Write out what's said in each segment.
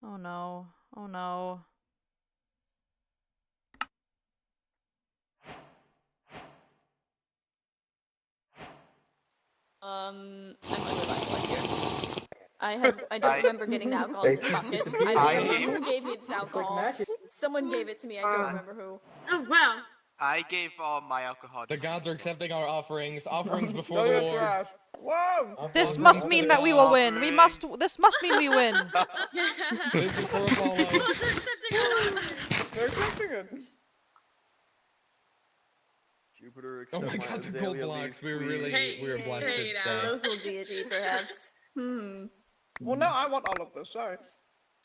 Oh no. Oh no. I'm unreliable here. I don't remember getting the alcohol in this bucket. I don't remember who gave me this alcohol. Someone gave it to me. I don't remember who. Oh wow. I gave all my alcohol. The gods are accepting our offerings before the war. Whoa! This must mean that we will win. This must mean we win. This is for Apollo. They're accepting it. Jupiter Oh accept my my god, the Azalea gold blocks. leaves, We were please. blessed hey, to now. stay. Local deity, perhaps. Well, no, I want all of this. Sorry.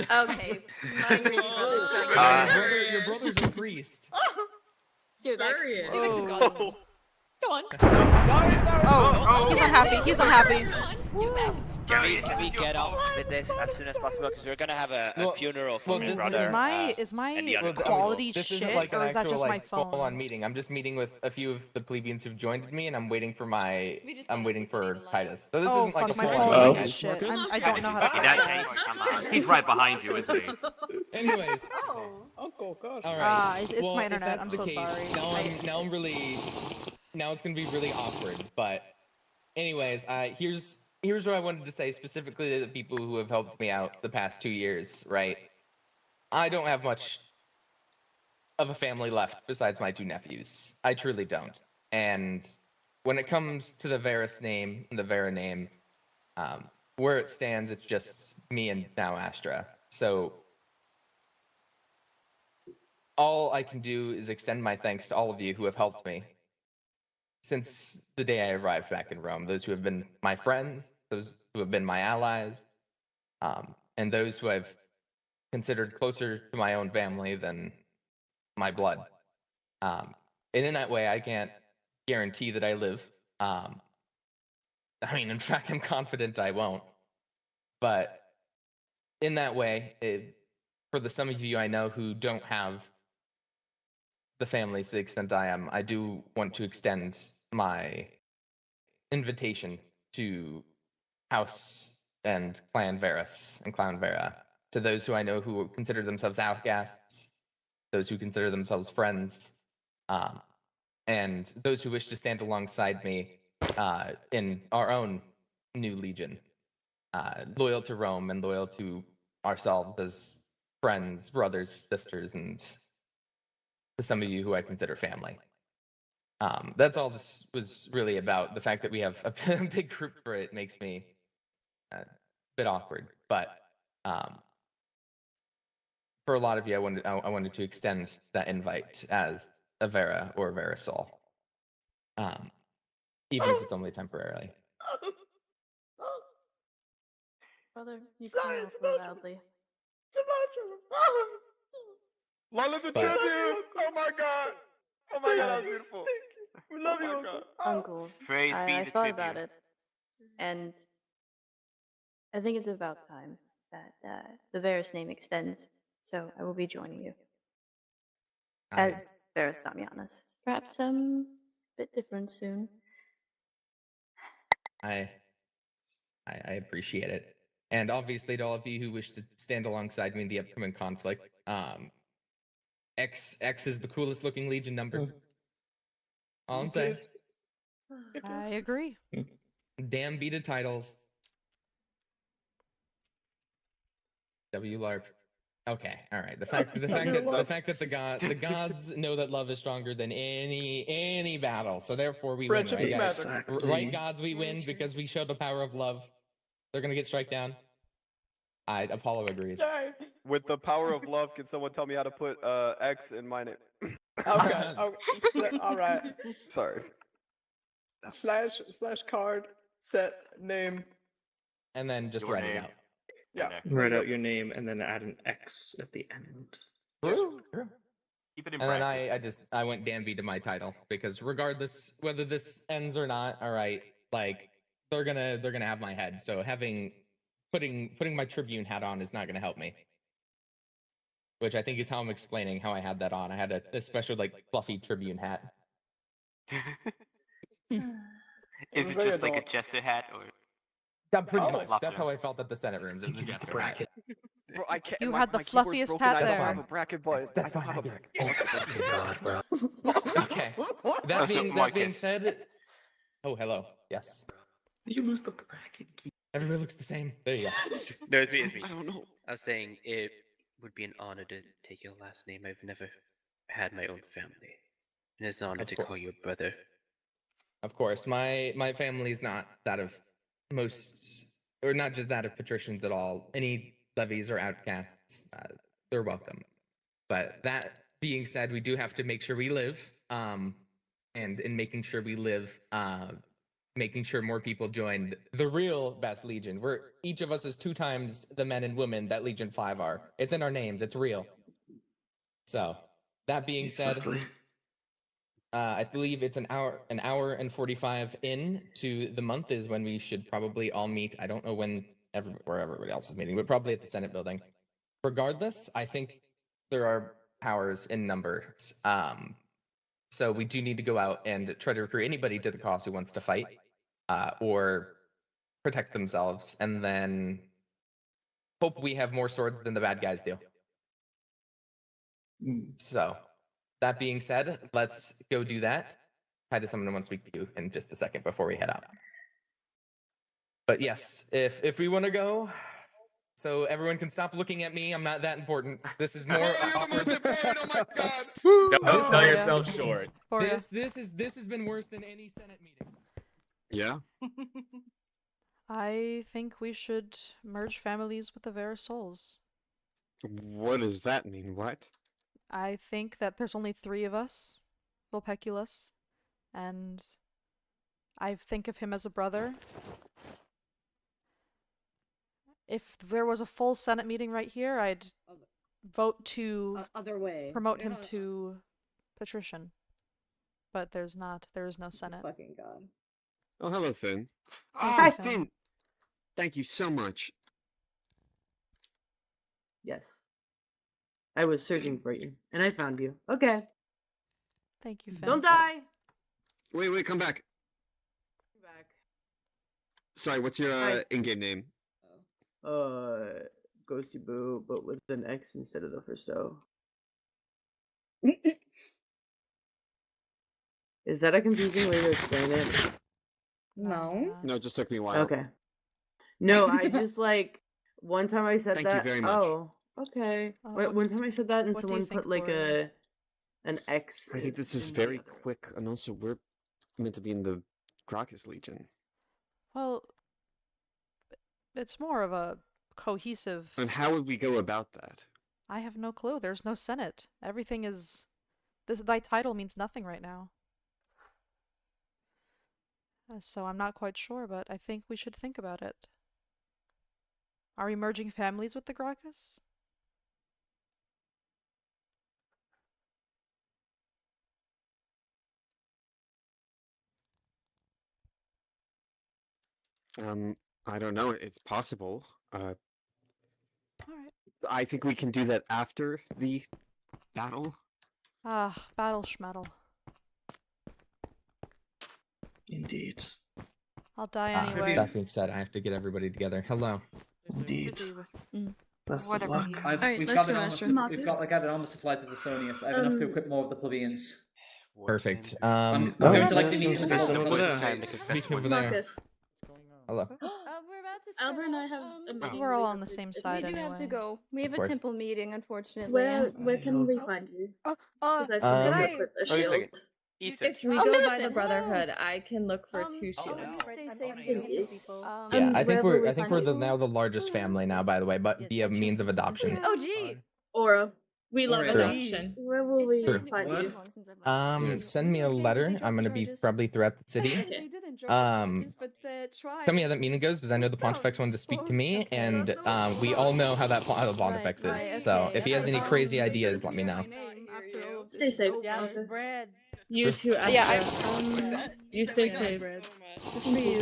Okay. My greedy brother's trying to Your brother's a priest. do that. Spurious. Give it to Oh. God. Go on. Sorry. Oh, he's unhappy. He's unhappy. Come on. Do that. Can we get on with this as soon as possible? Because we're gonna have a funeral for my brother. Is my and the other quality This shit, isn't like an or is that actual just my like full-on phone? meeting. I'm just meeting with a few of the plebeians who've joined me, and I'm waiting for my. We just I'm wanted waiting to put for it in line. Titus. So this Oh isn't like fuck, a my full-on quality meeting. is shit. Just- I don't know how to In fix that that. case, come on. He's right behind you, isn't he? Anyways, Oh, cool, gosh. all right. Ah, it's well, my if internet. that's I'm the so case, sorry. Now I'm really. Now it's gonna be really awkward. But, anyways, here's what I wanted to say specifically to the people who have helped me out the past 2 years. Right. I don't have much of a family left besides my 2 nephews. I truly don't. And when it comes to the Varus name and the Vera name, where it stands, it's just me and now Astra. So all I can do is extend my thanks to all of you who have helped me since the day I arrived back in Rome. Those who have been my friends, those who have been my allies, and those who I've considered closer to my own family than my blood. And in that way, I can't guarantee that I live. I mean, in fact, I'm confident I won't. But in that way, for the some of you I know who don't have the family to the extent I am, I do want to extend my invitation to House and Clan Varus and Clan Vera, to those who I know who consider themselves outcasts, those who consider themselves friends, and those who wish to stand alongside me in our own new legion, loyal to Rome and loyal to ourselves as friends, brothers, sisters, and to some of you who I consider family. That's all this was really about. The fact that we have a big group for it makes me a bit awkward, but for a lot of you, I wanted to extend that invite as a Vera or a Vera soul, even if it's only temporarily. Brother, you cry awfully loudly. Lala the But- tribute! Oh my god! Oh my god, that was beautiful. We love you, Oh my Uncle. God. Uncle, Praise be I the thought tribute. about it, and I think it's about time that the Varus name extends. So I will be joining you as Varus Damianus. Perhaps a bit different soon. I appreciate it. And obviously, to all of you who wish to stand alongside me in the upcoming conflict, X is the coolest looking Legion number. All I'm saying. I agree. Damn beta titles. W LARP. Okay, all right. The fact that the gods know that love is stronger than any battle, so therefore we win, Friendship right, is guys? better. Right, gods, we Very win true. because we showed the power of love. They're gonna get strike down. Apollo agrees. Yay. With the power of love, can someone tell me how to put X in my name? Okay. All right. Sorry. Slash card set name. And then just Your write it name. out. Yeah. Write out your name and then add an X at the end. True. Keep it in And then brackets. I went Danby to my title because regardless whether this ends or not, all right, like they're gonna have my head. So putting my Tribune hat on is not gonna help me. Which I think is how I'm explaining how I had that on. I had a special like fluffy Tribune hat. Is it Very just like a adult. jester hat, or Pretty Oh. much. That's how I felt at the Senate rooms. It was a jester hat. Bro, I can't. You my, had the my keyboard's fluffiest broken. hat I don't there. have a bracket, but That's I don't fine, have I a get bracket. Okay. Oh, That so being Marcus. said, oh hello. Yes. You lose the bracket key. Everybody looks the same. There you go. No, it's me. It's me. I don't know. I was saying it would be an honor to take your last name. I've never had my own family, and it's an honor Of to course. call you a brother. Of course, my family is not that of most, or not just that of patricians at all. Any levies or outcasts, they're welcome. But that being said, we do have to make sure we live. And in making sure we live, making sure more people joined the real best Legion. We're each of us is 2 times the men and women that Legion 5 are. It's in our names. It's real. So that being said. Exactly. I believe it's an hour and 45 in to the month is when we should probably all meet. I don't know where everybody else is meeting, but probably at the Senate building. Regardless, I think there are powers in numbers. So we do need to go out and try to recruit anybody to the cause who wants to fight or protect themselves, and then hope we have more swords than the bad guys do. So. That being said, let's go do that. Hi to someone who wants to speak to you in just a second before we head out. But yes, if we want to go, so everyone can stop looking at me. I'm not that important. This is more. Oh my god! Don't sell yourself short. This has been worse than any Senate meeting. Yeah. I think we should merge families with the Vera Souls. What does that mean? What? I think that there's only 3 of us, Vulpeculus, and I think of him as a brother. If there was a full Senate meeting right here, I'd vote to other way. promote him to patrician. But there's not. There is no Senate. Fucking god. Oh, hello, Finn. Hi, Oh, Finn. Finn. Thank you so much. Yes. I was searching for you, and I found you. Okay. Thank you, Finn. Don't die! Wait, come back. Back. Sorry, what's your Hi. in-game name? Ghosty Boo, but with an X instead of the first O. Is that a confusing way to explain it? No. No, it just took me a while. Okay. No, I just one time I said Thank you that. very much. Oh, okay. One time I said that and what do you someone think, put like Gloria? an X. I think this is in the very other. quick, and also we're meant to be in the Gracchus Legion. Well, it's more of a cohesive. And how would we go about that? I have no clue. There's no Senate. Everything is. Thy title means nothing right now. So I'm not quite sure, but I think we should think about it. Are we merging families with the Gracchus? I don't know. It's possible. Alright. I think we can do that after the battle. Ah, battle schmeddle. Indeed. I'll die anyway. That being said, I have to get everybody together. Hello. Indeed. Best of Whatever luck. you- Alright, we've let's gathered do armor. Asher. We've got gathered armor supplied to the Sonius. I have enough to equip more of the plebeians. Perfect. I'm going to like to so meet so some over of there. Speaking over there. Marcus. Hello. We're about to Albert and I have a meeting. We're all on the same side We do have to anyway. go. We have Of a course. temple meeting, unfortunately. Where can we find you? Because I Um, still need to equip a Wait a shield. second. Ethan. If we Oh, go by Millicent, the Brotherhood, hello. I can look for 2 Oh, shields. no. Stay safe, Thank you. people. Yeah, I where think will we're we I think find we're you? now the largest family now, by the way, but via means of adoption. Oh, gee. Aura, We love True. adoption. where will It's we been find What? you? long since I've last seen you. Send me a letter. I'm gonna be probably throughout the city. Okay. Tell me how that meeting goes, because I know the Pontifex wanted to speak to me, and we all know how that how the Pontifex is. Right, So okay. if he has any crazy ideas, let me know. Stay safe, Yeah, Marcus. bread. You too, Asher. Yeah, you stay safe.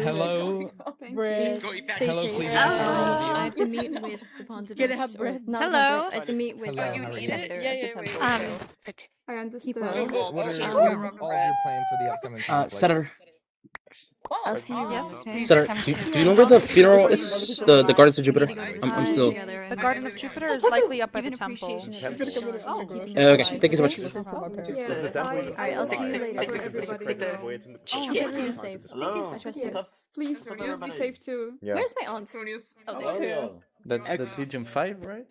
Hello. Bread. Stay Hello, safe. Cleveland. I have to meet with the Pontifex. Gonna have or bread. not Hello. Pontifex, I have to meet with Hello, the how are you? senator Yeah, at the yeah, wait. temple. I Keep understood. on. What are sure. all of your plans for the upcoming conflict? Senator. I'll see you. Yes. Please Sarah, come do to you know where the funeral is? The Gardens of Jupiter? I'm still. The Garden of Jupiter is likely up by the Give an temple. appreciation of Can- the can- stars and keeping Okay, us alive. thank you so much. No problem. Yeah, Is the temple I- just Alright, I'll see you nearby? later. Is this Everybody correct go. way to- Oh, Yeah. everyone It's safe. Hello. I trust you. Please, Hello, use the everybody. safe too. Yeah. Where's my aunt? Oh, there you go. That's Legion 5, right?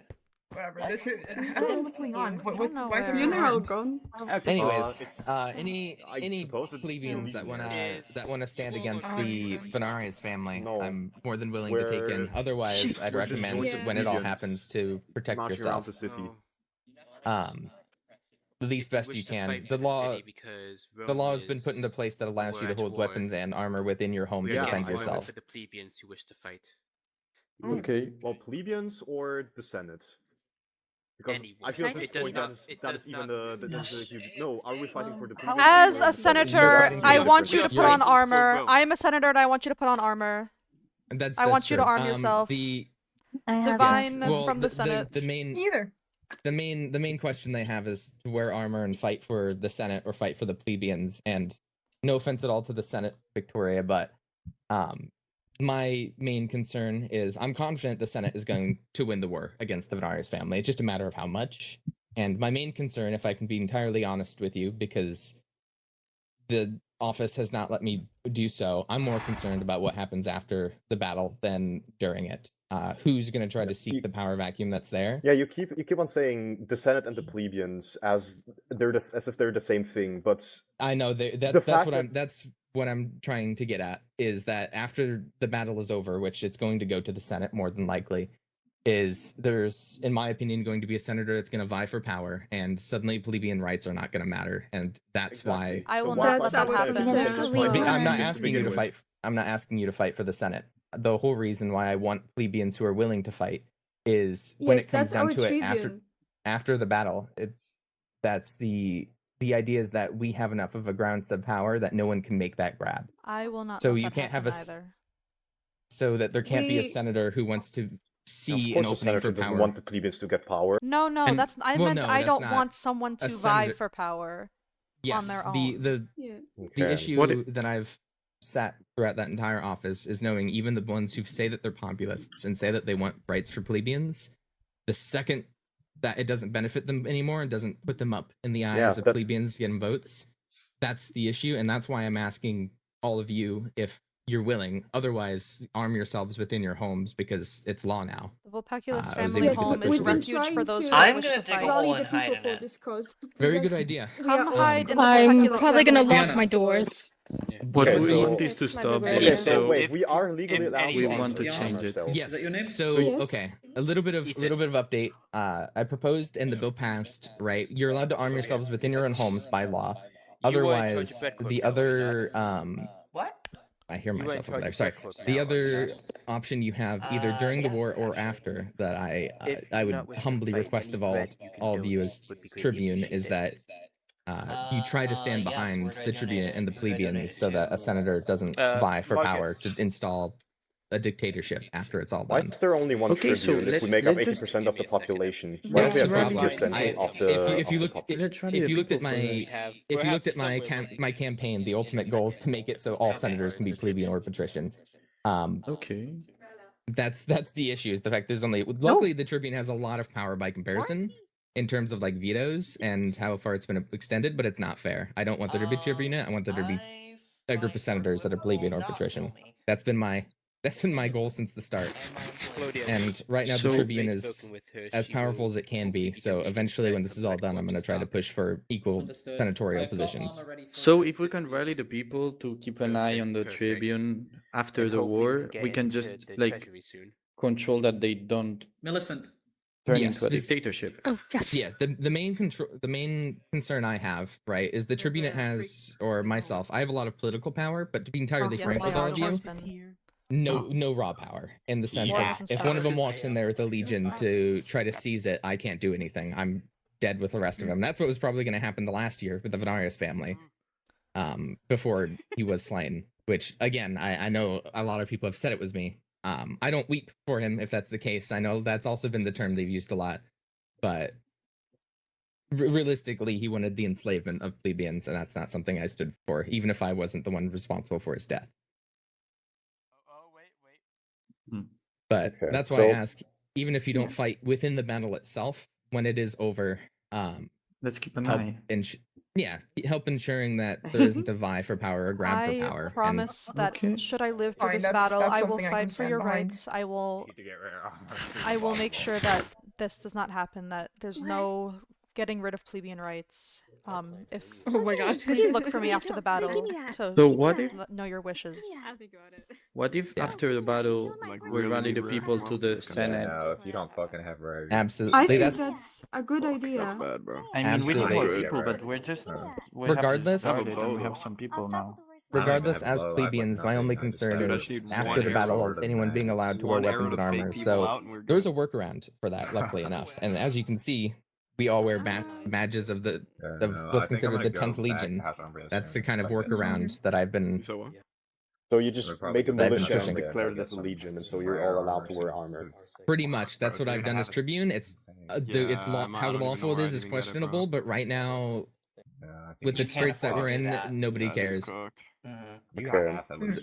Whatever. What's going on? Why is Funeral gone. Anyways, I any suppose it's plebeians that illegal. wanna stand against the Venarius family, No. I'm more than willing to take in. We're- Otherwise, I'd we're recommend disjointed when it all plebeians happens to protect marching yourself. around the city. The least best you can. The law has been put into place that allows you to hold weapons and armor within your home to Yeah, defend I know. yourself. For the plebeians who wish to fight. Okay. Well, plebeians or the Senate? Because Anyone. I feel at this It does point not- that it is does even not- that is a huge. No, are we fighting for the plebeians? As or a the Senate? senator, fighting I for want you to different- put on you're- armor. Rome. I'm a senator and I want you to put on armor. And that's I want you to true. arm yourself. The Divine well, from the Senate. the main Either. the main question they have is to wear armor and fight for the Senate or fight for the plebeians. And no offense at all to the Senate, Victoria, but my main concern is I'm confident the Senate is going to win the war against the Venarius family. It's just a matter of how much. And my main concern, if I can be entirely honest with you, because the office has not let me do so, I'm more concerned about what happens after the battle than during it. Who's going to try to seek the power vacuum that's there? Yeah, you keep on saying the Senate and the plebeians as if they're the same thing, but I know that's what I'm trying to get at is that after the battle is over, which it's going to go to the Senate more than likely, is there's, in my opinion, going to be a senator that's going to vie for power, and suddenly plebeian rights are not going to matter, and that's Exactly. I So will why not fight let for that the Senate? happen. Just fight for the I'm not plebeians to asking you begin to with. fight. I'm not asking you to fight for the Senate. The whole reason why I want plebeians who are willing to fight is when it comes down to it after the battle. That's the idea is that we have enough of a grounds of power that no one can make that grab. I will not So let you that can't have happen a either. so that there can't be a We- senator who wants to Of see course, an the opening senator for doesn't power. want the plebeians to get power. No, And- that's I well, meant no, I that's don't not want someone a to vie senator- for power Yes, on their the own. the Yeah. the Okay. issue that I've sat throughout that entire office is knowing even the ones who say that they're populists and say that they want rights for plebeians, the second that it doesn't benefit them anymore and doesn't put them up in the eyes of that- plebeians getting votes, that's the issue, and that's why I'm asking all of you if you're willing. Otherwise, arm yourselves within your homes because it's law now. The Volpeculus I was family able to home put is this we've been through. refuge for trying those to- who I'm wish gonna to dig a fight. hole Rally and the hide people in for it. this cause. Very because good idea. we Come are all hide in the gonna- I'm Volpeculus probably gonna family. lock my doors. But Okay, we so- want this to stop Okay, Okay, this, so so wait, we are legally if allowed anything- to We want to arm change it. ourselves. Yes. that your name? So Yes. okay, a little bit of update. I proposed and the bill passed. Right, you're allowed to arm yourselves within your own homes by law. Otherwise, the other What? I hear You were in myself over charge there. of Sorry. bread cooking. The other option you have, either during the yeah, war or actually. after, that I If I you would not wish to humbly fight, request any of all bread you can of you donate as would be greatly Tribune is that appreciated. you try to stand Yes, behind where do I the donate Tribune it? and the Who do I donate plebeians it so to? that a senator doesn't vie for Marcus. power to install a dictatorship after it's all Why done. is there only one Okay, so tribune if we let's- make up let's just- 80% of the Give me a second. population? Yeah, Why don't That's we the have problem. 50% of the If you looked population? Let's rally if the you looked at people my first. if you looked at my campaign, the ultimate goal is to make it so all senators can be plebeian or patrician. Okay. That's the issue, is the fact there's only, luckily the Tribune has a lot of power by comparison in terms of like vetoes and how far it's been extended, but it's not fair. I don't want there to be Tribune. I want there to be a group of senators that are plebeian or patrician. That's been my goal since the start. And right now the So- Tribune is as powerful as it can be. So eventually when this is all done, I'm going to try to push for equal senatorial positions. So if we can rally the people to keep an eye on the Tribune after the war, we can just like control that they don't Millicent. turn Yes, into a this- dictatorship. Oh, yes. Yeah, the main concern I have, right, is the Tribune has, or myself, I have a lot of political power, but to be entirely Yes, frank they with are all of you, husband. no raw power, in the sense Yeah. of if one of them walks in there with a legion to try to seize it, I can't do anything. I'm dead with the rest of them. That's what was probably going to happen the last year with the Venarius family, before he was slain. Which again, I know a lot of people have said it was me. I don't weep for him if that's the case. I know that's also been the term they've used a lot, but realistically, he wanted the enslavement of plebeians, and that's not something I stood for, even if I wasn't the one responsible for his death. But Okay, that's why I so- ask, even if you don't Yes. fight within the battle itself, when it is over, Let's keep an help eye. help ensuring that there isn't a vie for power or grab for power. I promise that Okay. should I live through Fine, this that's- battle, that's I will something I can fight for stand your behind. rights. I will Need to get rid of armor as soon as I will make possible. sure that this does not happen, that there's no getting rid of plebeian rights. If Oh my god. please look for me after the battle to So what if know your wishes. what if Yeah. after the battle we rally the people to the Senate? if you don't fucking have right. Absolutely, I think that's that's a good idea. That's bad, bro. I mean, we need Absolutely. more Yeah, people, right. but we're just we Regardless- have Have to a start it, and we vote. have some people now. regardless, have a as bow, I'd like plebeians, my nothing, only I just concern have to is see after one the battle sword of and anyone being knives. allowed to wear One arrow weapons to and fake armor. people So out and we're good. there's a workaround for that, luckily enough. And as you can see, we all wear badges of the what's considered the 10th Legion. That's the kind of workaround that I've been. So what? So you just made the I've been militia pushing. and declared it as a legion, and so you're all allowed to wear armor. Pretty much, that's what I've done as Tribune. It's it's Yeah, how I don't even lawful know it where is I'd even get it, questionable, bro. but right now, with You the can't straits that afford we're to do in, that. nobody That is cares. cooked. You got half at least,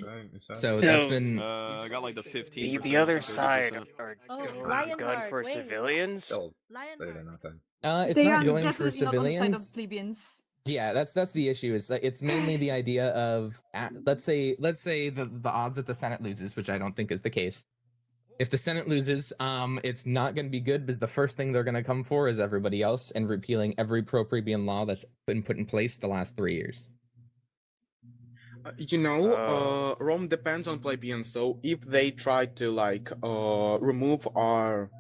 So that's been. I got like the 15%. The other to 30%. side are Oh, going Lionheart, gun for wait. civilians. Still Lionheart. better than nothing. It's They not are going for definitely not on the side civilians. of plebeians. Yeah, that's the issue. Is that it's mainly the idea of let's say the odds that the Senate loses, which I don't think is the case. If the Senate loses, it's not going to be good because the first thing they're going to come for is everybody else and repealing every pro-plebeian law that's been put in place the last 3 years. Rome depends on plebeians, so if they try to remove our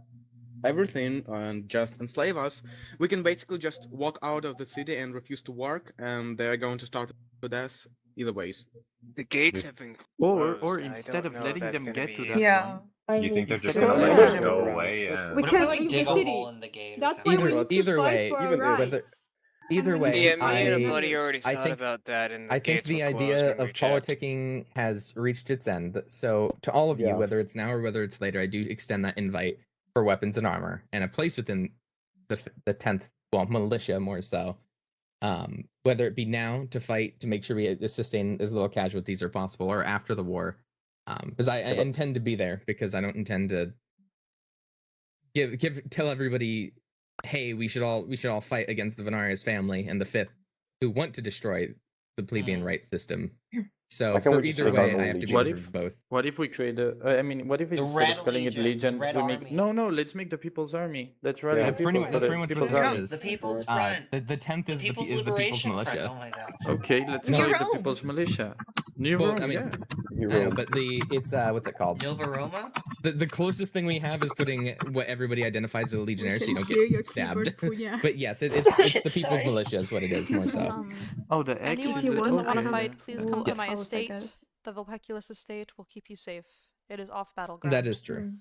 everything and just enslave us, we can basically just walk out of the city and refuse to work, and they're going to start with us either ways. The gates have been Or closed. I instead don't of know if letting that's them gonna get to be- that Yeah. point, You think they're just instead gonna of let letting us them go around, away? We And... can't leave the city. That's why we need to Either fight way, for our even rights. either And we need way, Yeah, to me fight and a for buddy others. already I thought think- about that, and the I think gates the were closed idea when we of checked. politicking has reached its end. So to all of you, Yeah. whether it's now or whether it's later, I do extend that invite for weapons and armor and a place within the 10th, well, militia more so. Whether it be now to fight to make sure we sustain as little casualties as possible, or after the war, because I intend to be there, because I don't intend to tell everybody, hey, we should all fight against the Venarius family and the Fifth, who want to destroy the plebeian right system. So Why can't for we just either make our way, own I have to be What there if- for both. what if we create what if instead of calling it legion, we make no, let's make the People's Army. Let's rally Yeah, the That's pretty people much for what People's it Army. is. The People's Front. The 10th is the People's Liberation Militia. Front. Oh my god. Okay, let's No. call it the Rome. People's Militia. New Well, Rome, I mean, yeah. You I know, roll. but it's what's it called? Nova Roma? The closest thing we have is putting what everybody identifies as a legionnaire, so you don't hear your get stabbed. keyboard, Punya. But yes, it's Shit, the People's sorry. Militia is what it is more so. Oh, the X Anyone is who the doesn't want to okay. fight, please come to my Yes, I estate. guess. The Vulpeculus estate will keep you safe. It is off battleground. That is true.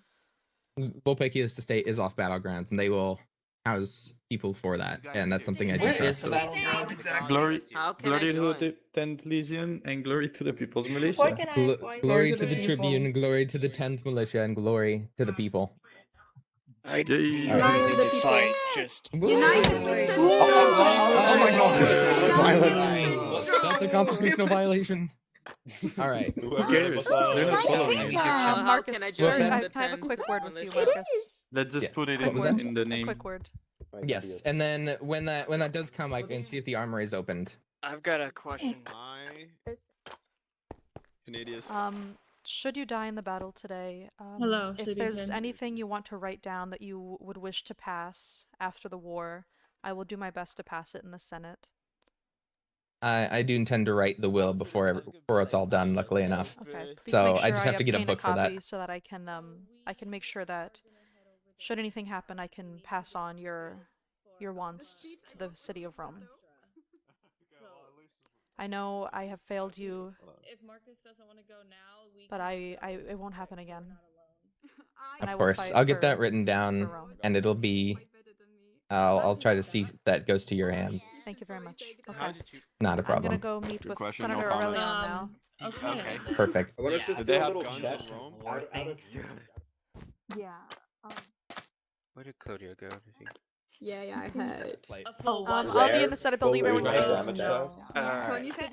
Vulpeculus estate is off battlegrounds, and they will house people for that, and that's something I do Where is trust. the battleground exactly? Glory, How can glory I to join? the 10th Legion and glory to the People's Where Militia. can I join? Glory to to the the people. Tribune, glory to the 10th Militia, and glory to the people. I Yay. need Glory to the to people. fight. Just United we stand Oh, strong. oh my God. Violence. That's a constitutional violation. All right. Who cares? They're not following me. Marcus, can I can join Well, the I have a 10th quick word with you, militia? Marcus? Let's just Yeah. put it What was that? in the A name. quick word. Yes, and then when that does come, I can see if the armory is opened. I've got a question. Canadius. Should you die in the battle today, Hello, if there's citizen. anything you want to write down that you would wish to pass after the war, I will do my best to pass it in the Senate. I do intend to write the will before it's all done. Luckily enough. Okay, please So make sure I just have to get a obtain book for that. copy so that I can make sure that should anything happen, I can pass on your wants to the city of Rome. I know I have failed you, If Marcus doesn't want to go now, but it won't happen again. And I Of will course, fight I'll get for- that written for down, Rome. and it'll be. I'll try to see that goes to your hands. Thank you very much. Okay. Not a I'm gonna problem. go meet with question, no Senator comment. Aurelian now. Okay. Perfect. I want to just Did do they a have little guns check. in Rome? Yeah. Where did Claudio go? Did he... Yeah, I heard. A full I'll one. be in the setup building if Fully everyone rare takes. dramatized. Can you Okay. say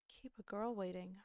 Keep a girl waiting.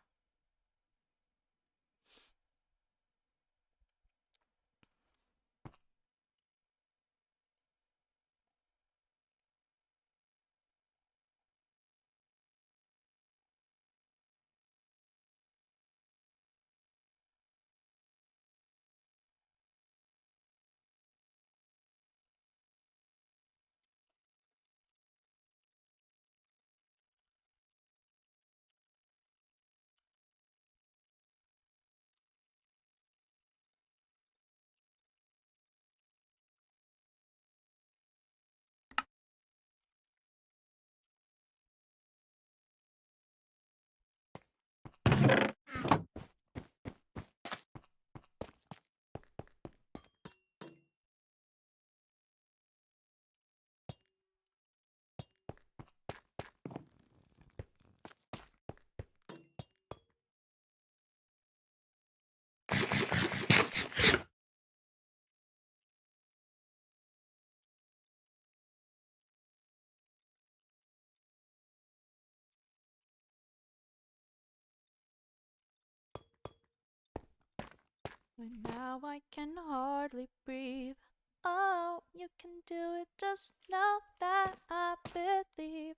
And now I can hardly breathe. Oh, you can do it, just know that I believe.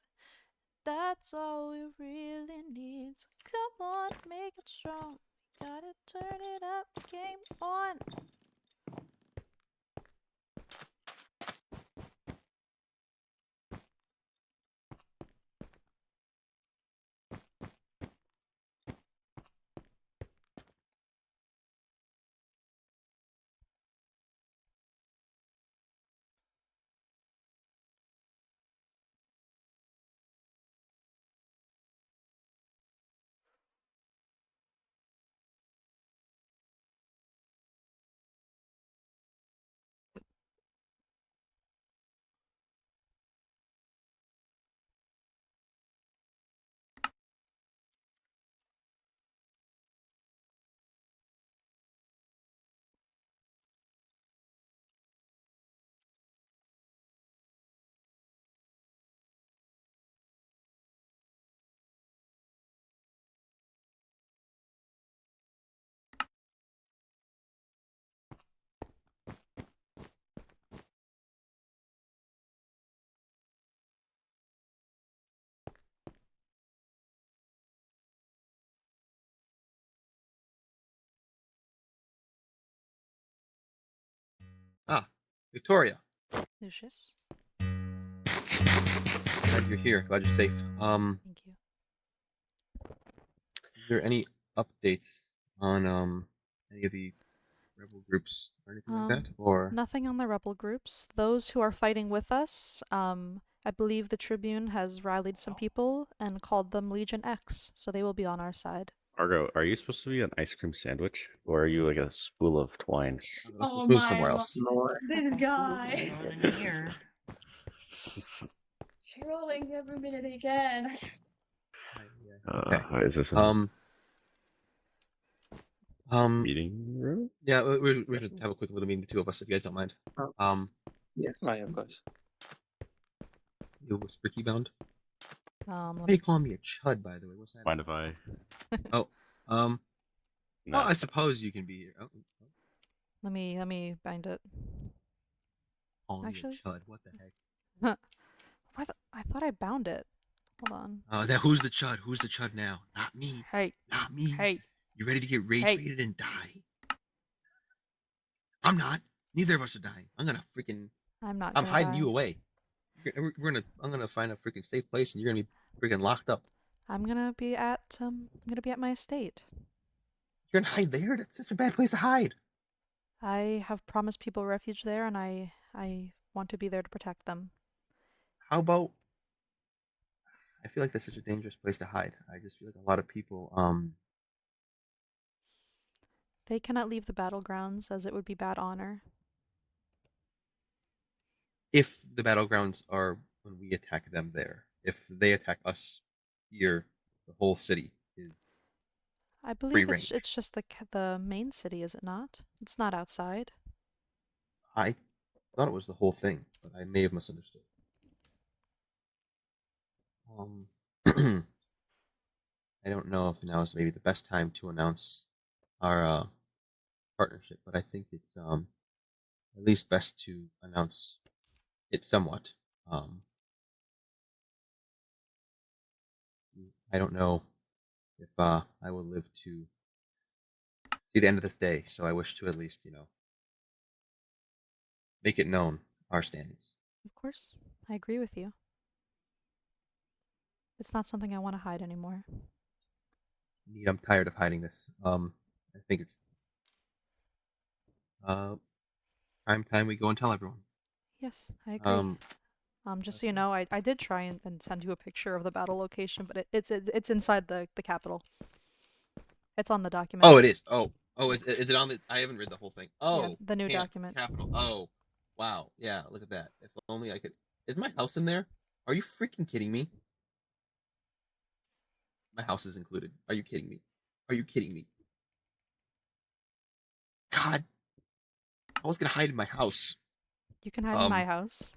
That's all we really need. So come on, make it strong. We gotta turn it up, game on. Ah, Victoria. Lucius, Glad you're here. Glad you're safe. thank you. Is there any updates on any of the rebel groups or anything like that? Or Nothing on the rebel groups. Those who are fighting with us, I believe the Tribune has rallied some people and called them Legion X, so they will be on our side. Argo, are you supposed to be an ice cream sandwich, or are you like a spool of twine? let's move somewhere else. This guy. here? Trolling every minute he can. Okay. Is this a Um. meeting room? Yeah, we're gonna have a quick little meeting, the two of us, if you guys don't mind. Yes. Right, of course. You was Ricky bound. Let Why are me you calling me a chud, by the way? What's that? Mind if I? Oh, No. oh, I suppose you can be here. Oh, let me bind it. calling Actually, me a chud. What the heck? I thought I bound it. Hold on. That who's the chud? Who's the chud now? Not me. Hey. Not me. Hey. You ready to get rage baited and die? I'm not. Neither of us are dying. I'm gonna freaking. I'm not. I'm gonna hiding die. you away. I'm gonna find a freaking safe place, and you're gonna be freaking locked up. I'm gonna be at my estate. You're gonna hide there? That's such a bad place to hide. I have promised people refuge there, and I want to be there to protect them. How about? I feel like that's such a dangerous place to hide. I just feel like a lot of people. They cannot leave the battlegrounds as it would be bad honor. If the battlegrounds are when we attack them there, if they attack us here, the whole city is I free believe range. it's just the main city, is it not? It's not outside. I thought it was the whole thing, but I may have misunderstood. I don't know if now is maybe the best time to announce our partnership, but I think it's at least best to announce it somewhat. I don't know if I will live to see the end of this day, so I wish to at least, make it known our standings. Of course, I agree with you. It's not something I want to hide anymore. Indeed, I'm tired of hiding this. I think it's prime time we go and tell everyone. Yes, I agree. Just so you know, I did try and send you a picture of the battle location, but it's inside the capital. It's on the document. Oh, it is. Oh, is it on the? I haven't read the whole thing. Oh, yeah, the new document. Capital. Oh, wow. Yeah, look at that. If only I could. Is my house in there? Are you freaking kidding me? My house is included. Are you kidding me? Are you kidding me? God, I was gonna hide in my house. You can hide in my house.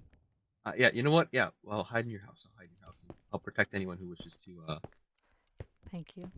Yeah, you know what? Yeah, well, hide in your house. I'll hide in your house. And I'll protect anyone who wishes to. Thank you.